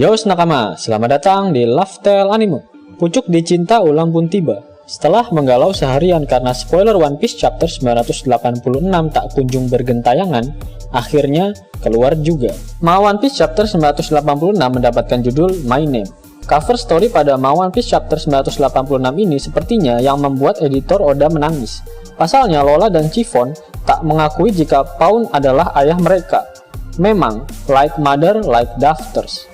Yos nakama, selamat datang di Lifestyle Anime. Pucuk dicinta ulang pun tiba. Setelah menggalau seharian karena spoiler One Piece chapter 986 tak kunjung bergentayangan, akhirnya keluar juga. One Piece chapter 986 mendapatkan judul My Name. Cover story pada One Piece chapter 986 ini sepertinya yang membuat editor Oda menangis. Pasalnya Lola dan Chiffon tak mengakui jika Pawn adalah ayah mereka. Memang, like mother, like daughters.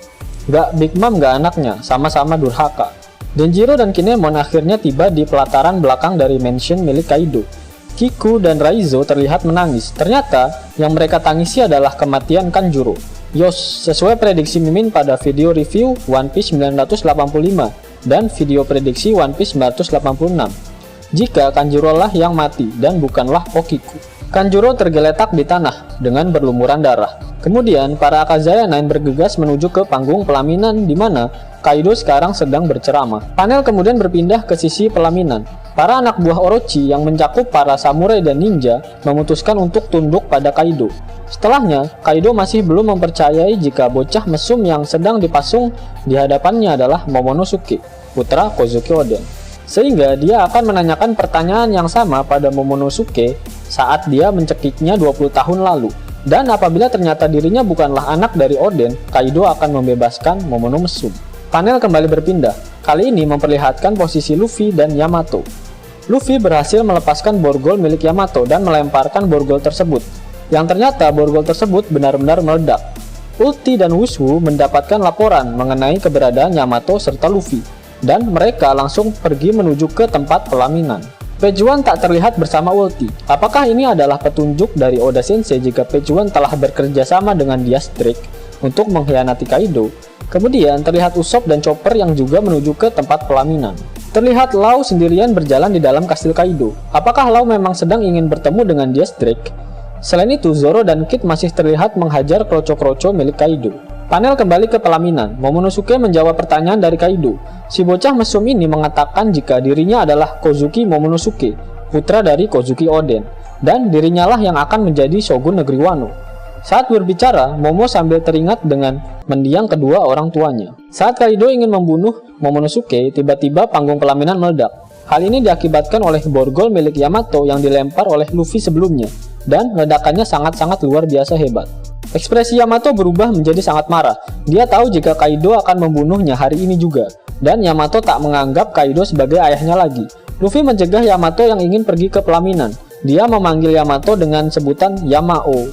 Gak Big Mom gak anaknya, sama-sama durhaka. Denjiro dan Kinemon akhirnya tiba di pelataran belakang dari mansion milik Kaido. Kiku dan Raizo terlihat menangis. Ternyata yang mereka tangisi adalah kematian Kanjuro. Yos, sesuai prediksi Mimin pada video review One Piece 985 dan video prediksi One Piece 986. Jika Kanjuro lah yang mati dan bukanlah Okiku. Kanjuro tergeletak di tanah dengan berlumuran darah. Kemudian para Akazaya Nine bergegas menuju ke panggung pelaminan di mana Kaido sekarang sedang berceramah. Panel kemudian berpindah ke sisi pelaminan. Para anak buah Orochi yang mencakup para samurai dan ninja memutuskan untuk tunduk pada Kaido. Setelahnya, Kaido masih belum mempercayai jika bocah mesum yang sedang dipasung di hadapannya adalah Momonosuke, putra Kozuki Oden. Sehingga dia akan menanyakan pertanyaan yang sama pada Momonosuke saat dia mencekiknya 20 tahun lalu. Dan apabila ternyata dirinya bukanlah anak dari Oden, Kaido akan membebaskan Momono mesum. Panel kembali berpindah, kali ini memperlihatkan posisi Luffy dan Yamato. Luffy berhasil melepaskan borgol milik Yamato dan melemparkan borgol tersebut. Yang ternyata borgol tersebut benar-benar meledak. Ulti dan Wushu mendapatkan laporan mengenai keberadaan Yamato serta Luffy, dan mereka langsung pergi menuju ke tempat pelaminan. Page One tak terlihat bersama Ulti. Apakah ini adalah petunjuk dari Oda Sensei jika Page One telah bekerja sama dengan Diaz Drake untuk mengkhianati Kaido? Kemudian terlihat Usopp dan Chopper yang juga menuju ke tempat pelaminan. Terlihat Law sendirian berjalan di dalam kastil Kaido. Apakah Law memang sedang ingin bertemu dengan Diaz Drake? Selain itu, Zoro dan Kid masih terlihat menghajar kroco-kroco milik Kaido. Panel kembali ke pelaminan. Momonosuke menjawab pertanyaan dari Kaido. Si bocah mesum ini mengatakan jika dirinya adalah Kozuki Momonosuke, putra dari Kozuki Oden, dan dirinya lah yang akan menjadi shogun negeri Wano. Saat berbicara, Momo sambil teringat dengan mendiang kedua orang tuanya. Saat Kaido ingin membunuh Momonosuke, tiba-tiba panggung pelaminan meledak. Hal ini diakibatkan oleh borgol milik Yamato yang dilempar oleh Luffy sebelumnya, dan ledakannya sangat-sangat luar biasa hebat. Ekspresi Yamato berubah menjadi sangat marah. Dia tahu jika Kaido akan membunuhnya hari ini juga. Dan Yamato tak menganggap Kaido sebagai ayahnya lagi. Luffy mencegah Yamato yang ingin pergi ke pelaminan. Dia memanggil Yamato dengan sebutan Yamao.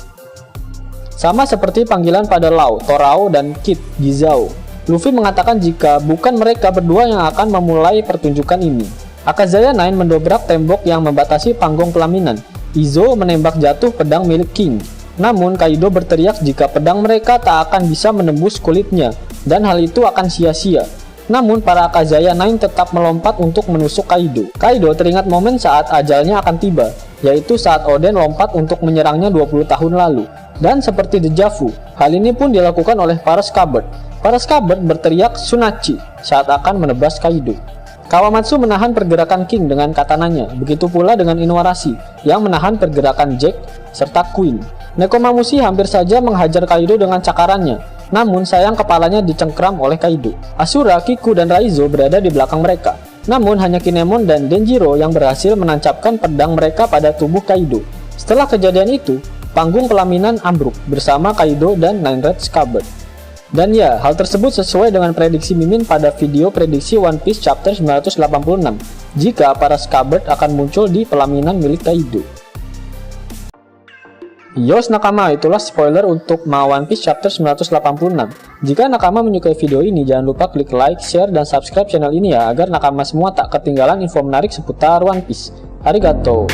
Sama seperti panggilan pada Law, Torao, dan Kid Gizao. Luffy mengatakan jika bukan mereka berdua yang akan memulai pertunjukan ini. Akazaya Nine mendobrak tembok yang membatasi panggung pelaminan. Izo menembak jatuh pedang milik King. Namun Kaido berteriak jika pedang mereka tak akan bisa menembus kulitnya, dan hal itu akan sia-sia. Namun para Akazaya Nine tetap melompat untuk menusuk Kaido. Kaido teringat momen saat ajalnya akan tiba, yaitu saat Oden lompat untuk menyerangnya 20 tahun lalu. Dan seperti dejavu, hal ini pun dilakukan oleh para Scabbard. Para Scabbard berteriak Tsunachi saat akan menebas Kaido. Kawamatsu menahan pergerakan King dengan katananya, begitu pula dengan Inuarashi yang menahan pergerakan Jack serta Queen. Nekomamushi hampir saja menghajar Kaido dengan cakarannya, namun sayang kepalanya dicengkram oleh Kaido. Asura, Kiku, dan Raizo berada di belakang mereka, namun hanya Kinemon dan Denjiro yang berhasil menancapkan pedang mereka pada tubuh Kaido. Setelah kejadian itu, panggung pelaminan ambruk bersama Kaido dan Nine Red Scabbard. Dan ya, hal tersebut sesuai dengan prediksi Mimin pada video prediksi One Piece chapter 986, jika para Scabbard akan muncul di pelaminan milik Kaido. Yos nakama, itulah spoiler untuk One Piece chapter 986. Jika nakama menyukai video ini, jangan lupa klik like, share, dan subscribe channel ini ya, agar nakama semua tak ketinggalan info menarik seputar One Piece. Arigato.